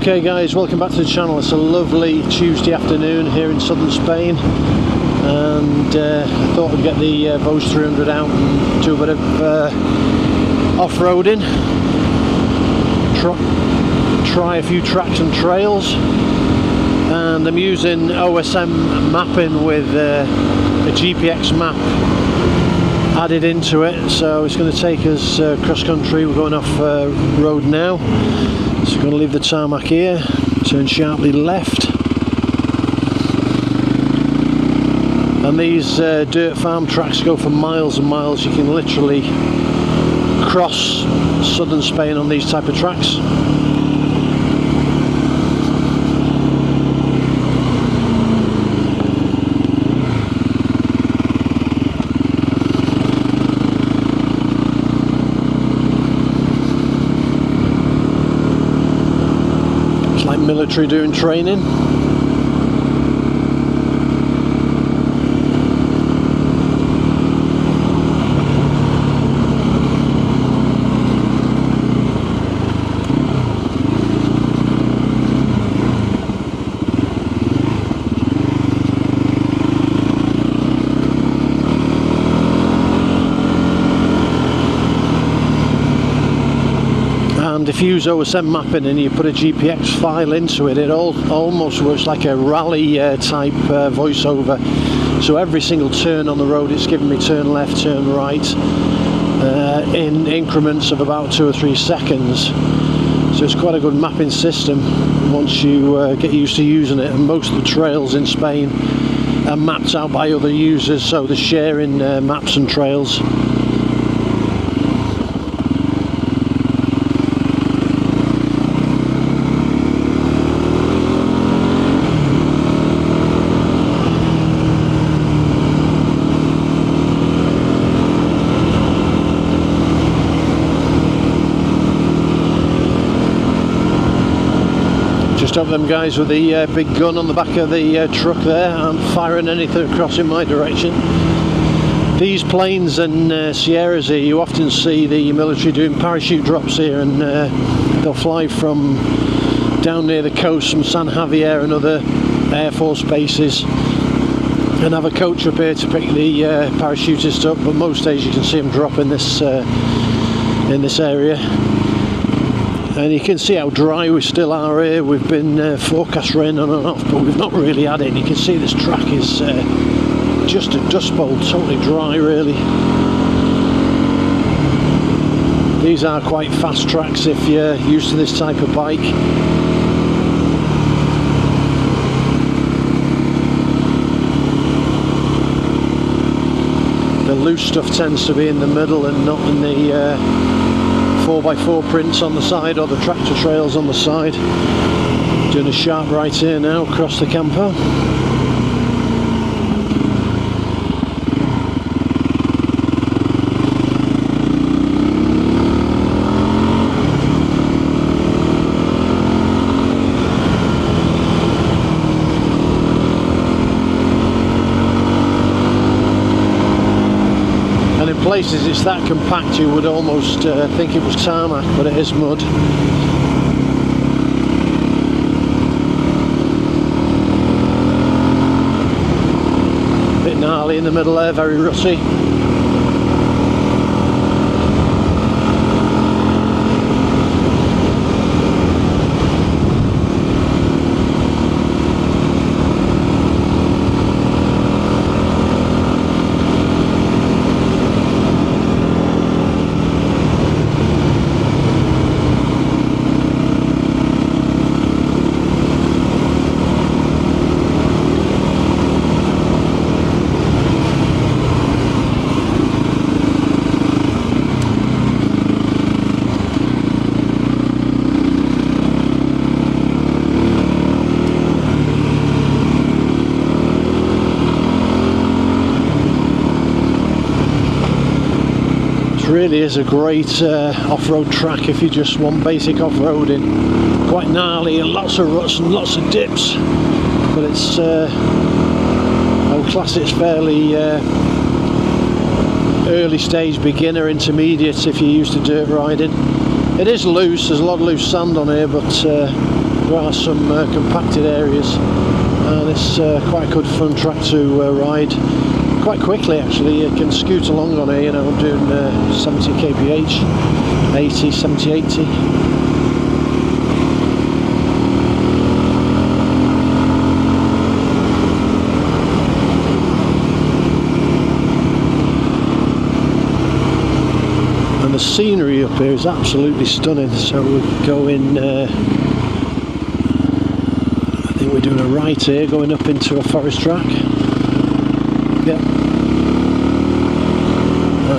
Okay guys, welcome back to the channel. It's a lovely Tuesday afternoon here in southern Spain, and I thought I'd get the Voge 300 out and do a bit of off-roading, try a few tracks and trails. And I'm using OSM mapping with a GPX map added into it, so it's going to take us cross country. We're going off road now. So we're going to leave the tarmac here, turn sharply left, and these dirt farm tracks go for miles and miles. You can literally cross southern Spain on these type of tracks. Like military doing training. And if you use OSM mapping and you put a GPX file into it, it almost works like a rally type voiceover. So every single turn on the road, it's giving me turn left, turn right, in increments of about 2 or 3 seconds. So it's quite a good mapping system once you get used to using it. And most of the trails in Spain are mapped out by other users, so they're sharing maps and trails. Just up them guys with the big gun on the back of the truck there, and firing anything across in my direction. These plains and Sierras here, you often see the military doing parachute drops here, and they'll fly from down near the coast, from San Javier and other Air Force bases, and have a coach up here to pick the parachutists up. But most days you can see them drop in this area. And you can see how dry we still are here. We've been forecast rain on and off, but we've not really had it. And you can see this track is just a dust bowl, totally dry really. These are quite fast tracks if you're used to this type of bike. The loose stuff tends to be in the middle and not in the 4x4 prints on the side or the tractor trails on the side. Doing a sharp right here now across the campo. Places it's that compact you would almost think it was tarmac, but it is mud. Bit gnarly in the middle there, very rutty. Really is a great off-road track if you just want basic off-roading. Quite gnarly and lots of ruts and lots of dips, but it's I would class it's fairly early stage beginner, intermediate if you're used to dirt riding. It is loose, there's a lot of loose sand on here, but there are some compacted areas, and it's quite a good fun track to ride quite quickly. Actually, you can scoot along on it, you know, doing 70 kph, 80, 70, 80. And the scenery up here is absolutely stunning. So we're going, I think we're doing a right here, going up into a forest track. Yep.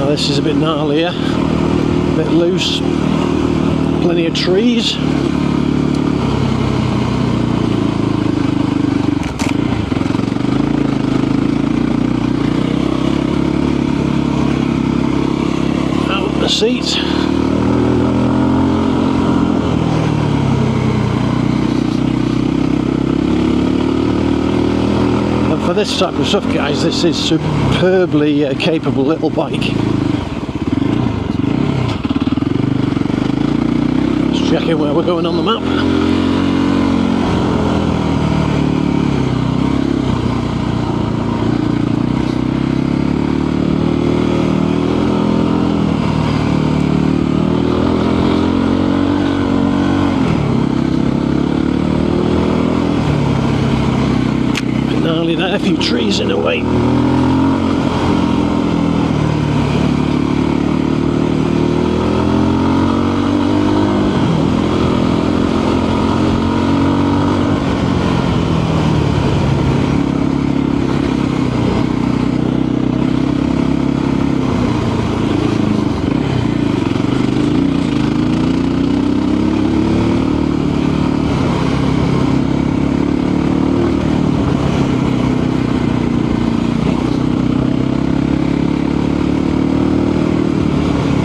This is a bit gnarlier, a bit loose, plenty of trees. Out the seat. For this type of stuff, guys, this is superbly capable little bike. Just checking where we're going on the map. There, a few trees in the way.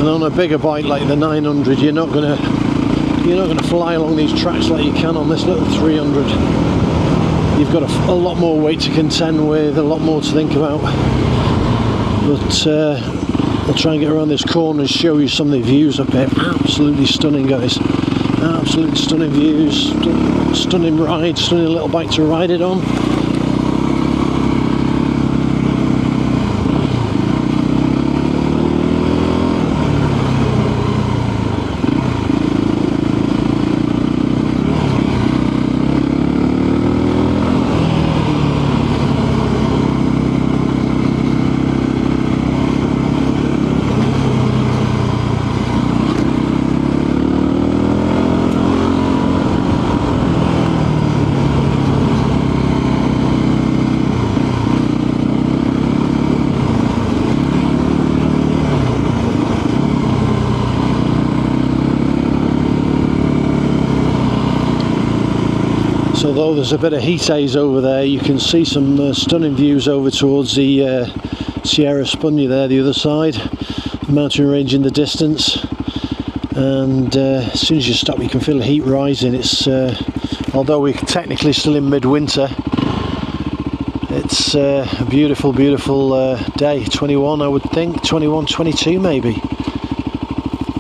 On a bigger bike like the 900, you're not gonna fly along these tracks like you can on this little 300. You've got a lot more weight to contend with, a lot more to think about. But I'll try and get around this corner and show you some of the views up here. Absolutely stunning, guys. Absolutely stunning views, stunning ride, stunning little bike to ride it on. So although there's a bit of heat haze over there, you can see some stunning views over towards the Sierra Spugna there, the other side, mountain range in the distance. And as soon as you stop, you can feel the heat rising. It's although we're technically still in midwinter, it's a beautiful, beautiful day. 21, I would think, 21, 22 maybe.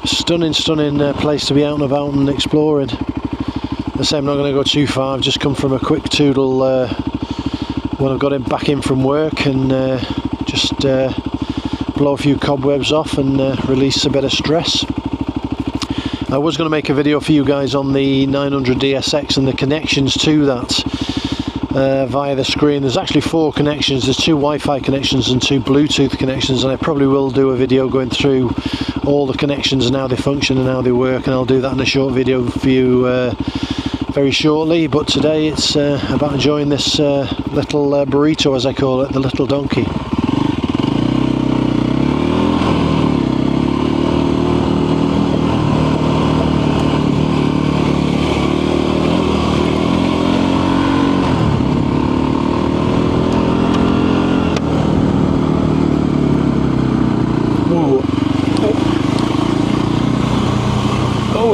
Stunning, stunning place to be out and about and exploring. I say I'm not going to go too far. I've just come from a quick toodle when I've got him back in from work, and just blow a few cobwebs off and release a bit of stress. I was going to make a video for you guys on the 900 DSX and the connections to that via the screen. There's actually 4 connections. There's 2 Wi-Fi connections and 2 Bluetooth connections, and I probably will do a video going through all the connections and how they function and how they work, and I'll do that in a short video for you very shortly. But today it's about enjoying this little burrito, as I call it, the little donkey.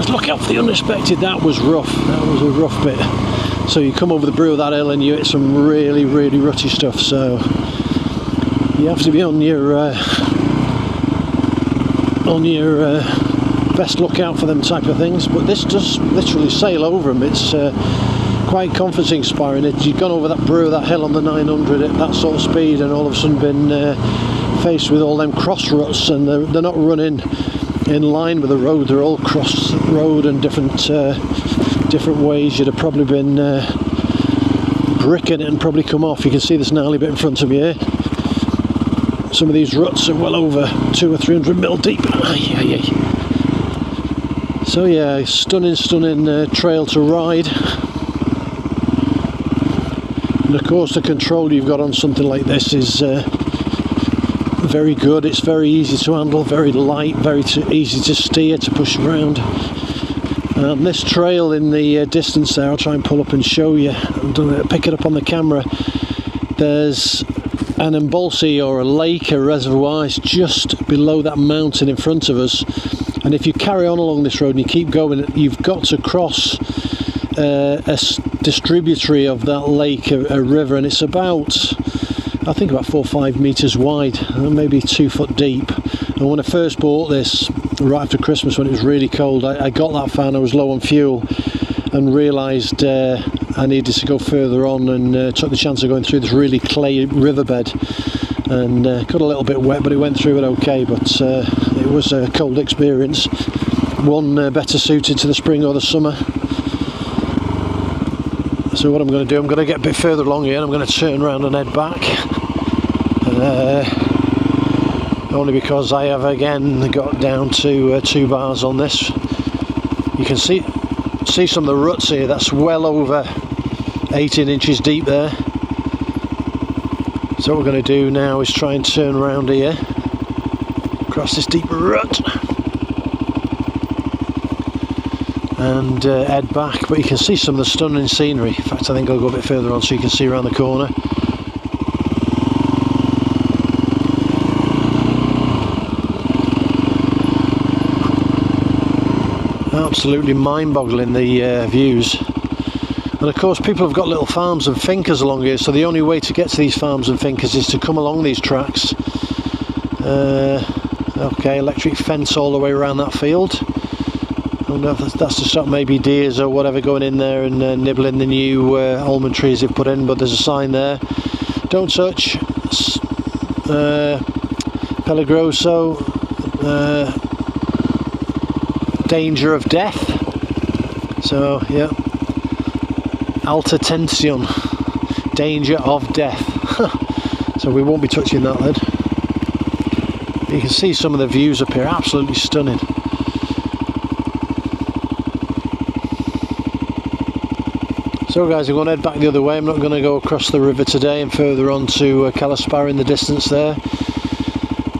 Look out for the unexpected. That was rough. That was a rough bit. So you come over the brow of that hill and you hit some really, really rutty stuff. So you have to be on your best look out for them type of things, but this does literally sail over them. It's quite comforting sparring. You've gone over that brew, that hill on the 900 at that sort of speed, and all of a sudden been faced with all them cross ruts, and they're not running in line with the road, they're all cross road and different ways. You'd have probably been bricking it and probably come off. You can see this gnarly bit in front of you here. Some of these ruts are well over 200 or 300 mil deep. So yeah, stunning trail to ride. And of course the control you've got on something like this is very good. It's very easy to handle, very light, very easy to steer, to push around. This trail in the distance there, I'll try and pull up and show you. I'm going to pick it up on the camera. There's an embalse or a lake, a reservoir. It's just below that mountain in front of us, and if you carry on along this road and you keep going, you've got to cross a distributary of that lake, a river, and it's about, I think about 4 or 5 meters wide, maybe 2 foot deep. And when I first bought this right after Christmas, when it was really cold, I got that fan. I was low on fuel and realised I needed to go further on, and took the chance of going through this really clay riverbed, and got a little bit wet, but it went through it okay. But it was a cold experience, one better suited to the spring or the summer. So what I'm going to do, I'm going to get a bit further along here, and I'm going to turn around and head back, only because I have again got down to 2 bars on this. You can see some of the ruts here. That's well over 18 inches deep there. So what we're going to do now is try and turn around here, across this deep rut, and head back. But you can see some of the stunning scenery. In fact, I think I'll go a bit further on so you can see around the corner. Absolutely mind-boggling, the views. And of course people have got little farms and fincas along here, so the only way to get to these farms and fincas is to come along these tracks. Okay, electric fence all the way around that field. I don't know if that's to stop maybe deers or whatever going in there and nibbling the new almond trees they've put in, but there's a sign there, don't touch, Pelagroso, danger of death. So yeah, alta tension, danger of death. So we won't be touching that then. You can see some of the views up here, absolutely stunning. So guys, I'm going to head back the other way. I'm not going to go across the river today and further on to Kalispara in the distance there,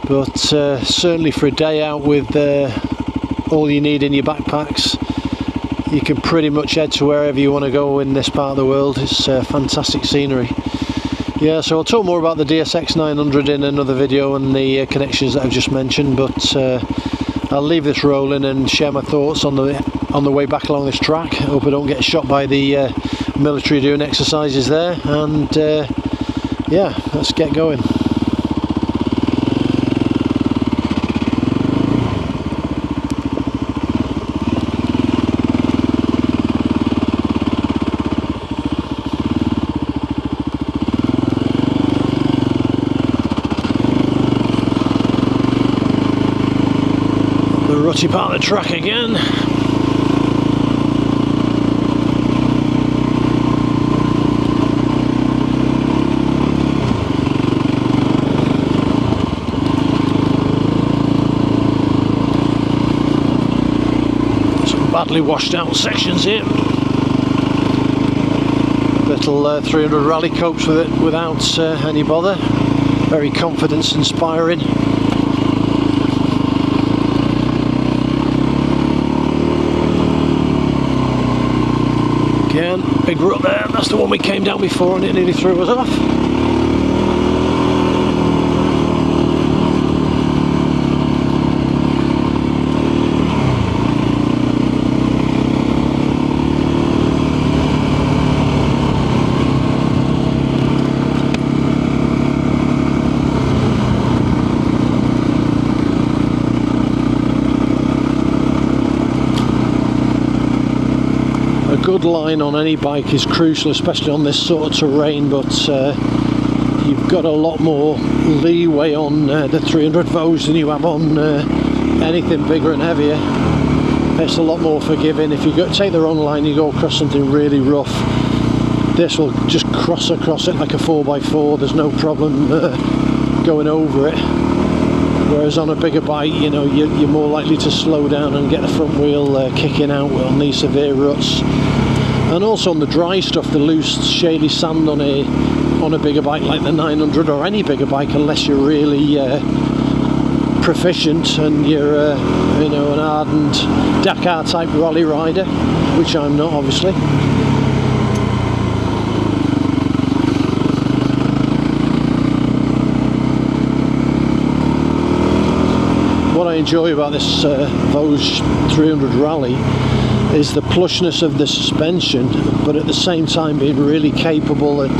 but certainly for a day out with all you need in your backpacks, you can pretty much head to wherever you want to go in this part of the world. It's fantastic scenery. Yeah, so I'll talk more about the DSX 900 in another video and the connections that I've just mentioned, but I'll leave this rolling and share my thoughts on the way back along this track. I hope I don't get shot by the military doing exercises there, and yeah, let's get going. Rutty part of the track again. Some badly washed out sections here. Little 300 rally copes with it without any bother. Very confidence inspiring. Again, big rut there, that's the one we came down before and it nearly threw us off. good line on any bike is crucial, especially on this sort of terrain, but you've got a lot more leeway on the 300 Voge than you have on anything bigger and heavier. It's a lot more forgiving. If you take the wrong line, you go across something really rough, this will just cross across it like a 4x4. There's no problem going over it. Whereas on a bigger bike, you know, you're more likely to slow down and get the front wheel kicking out on these severe ruts. And also on the dry stuff, the loose shaly sand on a bigger bike like the 900 or any bigger bike, unless you're really proficient and you're you know, an ardent Dakar type rally rider, which I'm not, obviously. What I enjoy about this Voge 300 Rally is the plushness of the suspension, but at the same time being really capable at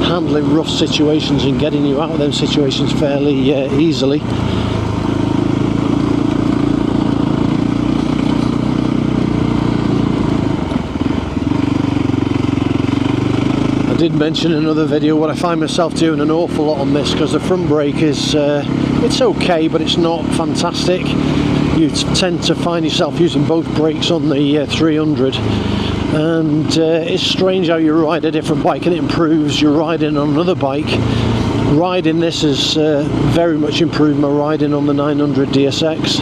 handling rough situations and getting you out of those situations fairly easily. I did mention in another video what I find myself doing an awful lot on this, because the front brake is it's okay, but it's not fantastic. You tend to find yourself using both brakes on the 300, and it's strange how you ride a different bike and it improves your riding on another bike. Riding this has very much improved my riding on the 900 DSX.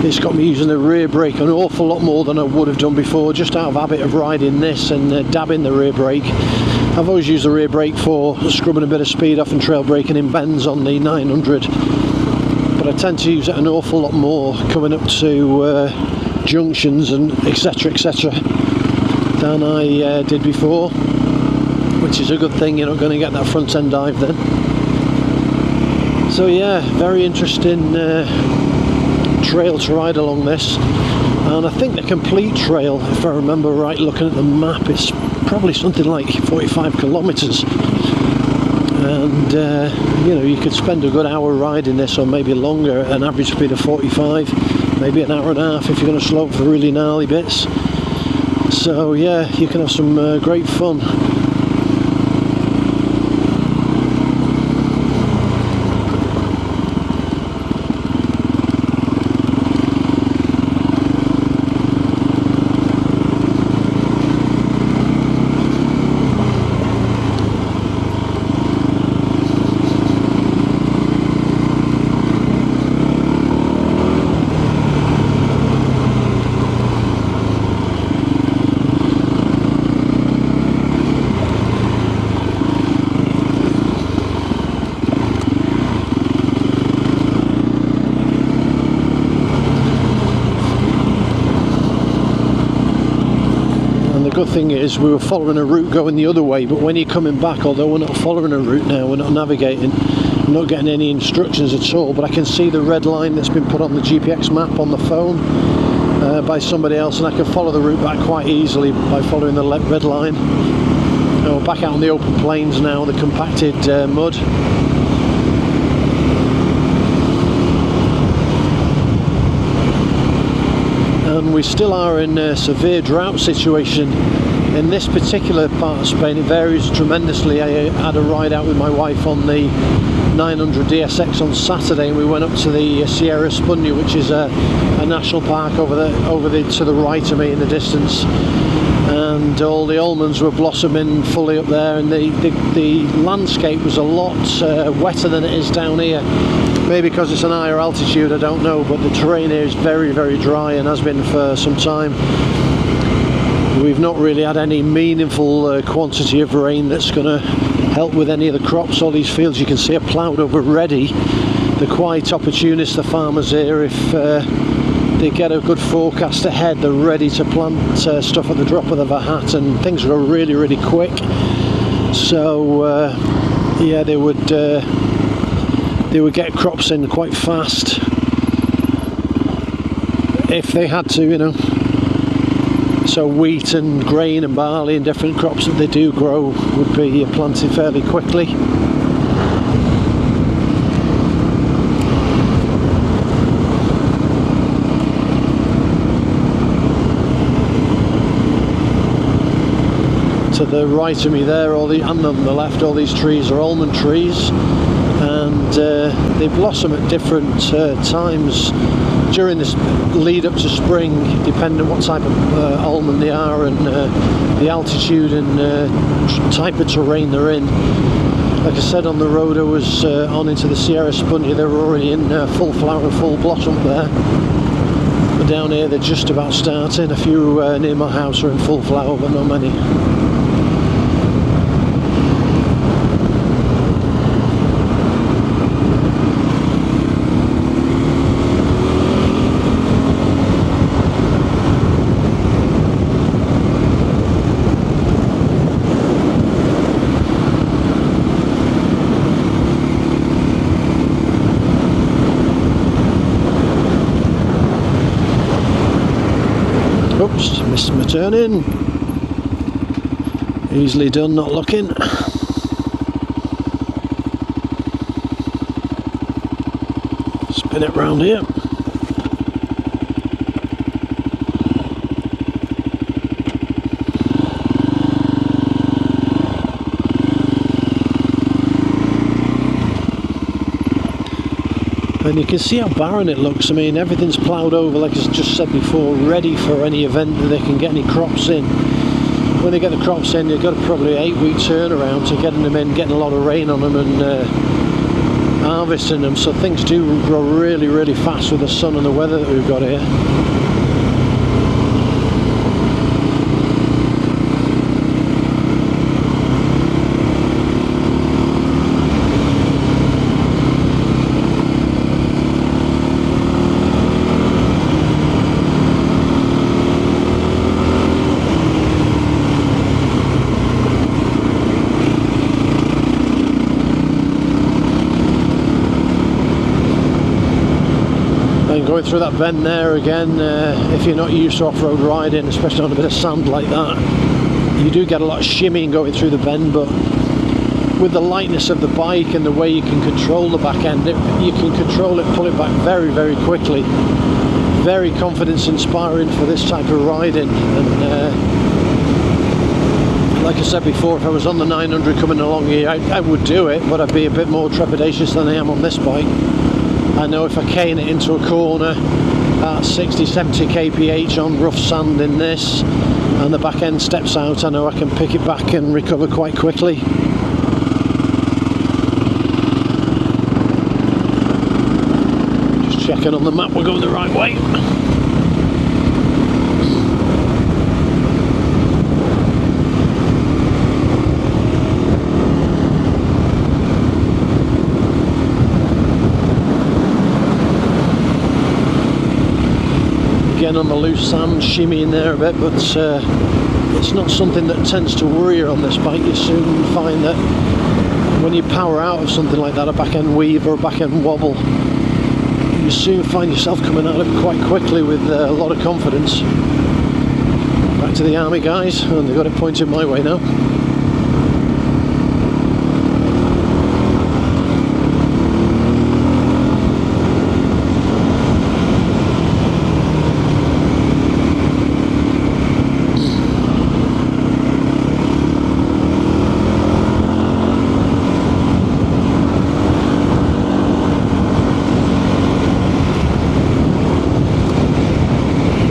It's got me using the rear brake an awful lot more than I would have done before, just out of habit of riding this and dabbing the rear brake. I've always used the rear brake for scrubbing a bit of speed off and trail braking in bends on the 900, but I tend to use it an awful lot more coming up to junctions and etc than I did before, which is a good thing. You're not going to get that front end dive then. So yeah, very interesting trail to ride along this, and I think the complete trail, if I remember right looking at the map, it's probably something like 45 kilometers, and you know, you could spend a good hour riding this, or maybe longer, at an average speed of 45, maybe an hour and a half if you're going to slow for the really gnarly bits. So yeah, you can have some great fun. The good thing is we were following a route going the other way, but when you're coming back, although we're not following a route now, we're not navigating, I'm not getting any instructions at all, but I can see the red line that's been put on the GPX map on the phone by somebody else, and I can follow the route back quite easily by following the red line. We're back out on the open plains now, the compacted mud. And we still are in a severe drought situation in this particular part of Spain. It varies tremendously. I had a ride out with my wife on the 900 DSX on Saturday, and we went up to the Sierra Espuña, which is a national park over to the right of me in the distance, and all the almonds were blossoming fully up there, and the landscape was a lot wetter than it is down here. Maybe because it's an higher altitude, I don't know, but the terrain here is very, very dry and has been for some time. We've not really had any meaningful quantity of rain that's going to help with any of the crops. All these fields you can see are ploughed over ready. They're quite opportunist, the farmers here. If they get a good forecast ahead, they're ready to plant stuff at the drop of a hat, and things go really, really quick. So yeah, they would get crops in quite fast if they had to, you know. So wheat and grain and barley and different crops that they do grow would be planted fairly quickly. To the right of me there, and on the left, all these trees are almond trees, and they blossom at different times during this lead up to spring, depending on what type of almond they are and the altitude and type of terrain they're in. Like I said, on the road I was on into the Sierra Spuntia, they were already in full flower and full blossom there. But down here they're just about starting. A few near my house are in full flower, but not many. Oops, missed my turn in. Easily done, not looking. Spin it round here. And you can see how barren it looks. I mean, everything's ploughed over, like I just said before, ready for any event that they can get any crops in. When they get the crops in, you've got probably an 8-week turnaround to getting them in, getting a lot of rain on them and harvesting them. So things do grow really, really fast with the sun and the weather that we've got here. Going through that bend there again, if you're not used to off-road riding, especially on a bit of sand like that, you do get a lot of shimmying going through the bend, but with the lightness of the bike and the way you can control the back end, you can control it, pull it back very, very quickly. Very confidence inspiring for this type of riding. And like I said before, if I was on the 900 coming along here, I would do it, but I'd be a bit more trepidatious than I am on this bike. I know if I cane it into a corner at 60-70 kph on rough sand in this, and the back end steps out, I know I can pick it back and recover quite quickly. Just checking on the map we're going the right way. Again on the loose sand, shimmy in there a bit, but it's not something that tends to worry you on this bike. You soon find that when you power out of something like that, a back end weave or a back end wobble, you soon find yourself coming out of it quite quickly with a lot of confidence. Back to the army guys, and they've got it pointed my way now.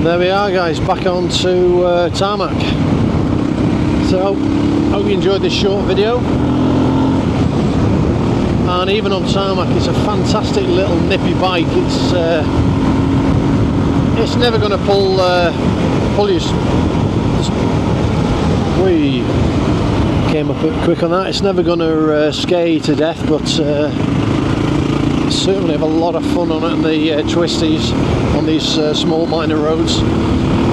There we are guys, back onto tarmac. So, hope you enjoyed this short video. And even on tarmac, it's a fantastic little nippy bike. It's never going to pull you. We came up a bit quick on that. It's never going to scare you to death, but certainly have a lot of fun on it and the twisties on these small minor roads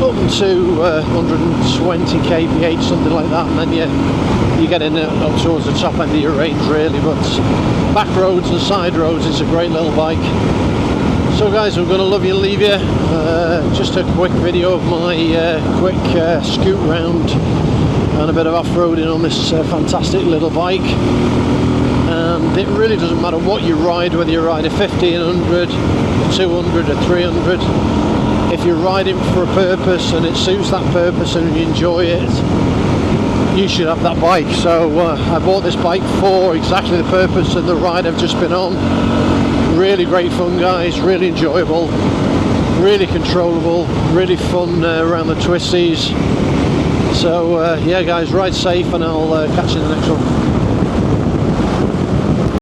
up to 120 kph, something like that, and then you get in up towards the top end of your range really. But back roads and side roads, it's a great little bike. So guys, I'm going to love you and leave you. Just a quick video of my quick scoot round and a bit of off-roading on this fantastic little bike. And it really doesn't matter what you ride, whether you ride a 1500, a 200, a 300. If you're riding for a purpose and it suits that purpose and you enjoy it, you should have that bike. So I bought this bike for exactly the purpose of the ride I've just been on. Really great fun, guys, really enjoyable, really controllable, really fun around the twisties. So yeah guys, ride safe, and I'll catch you in the next one.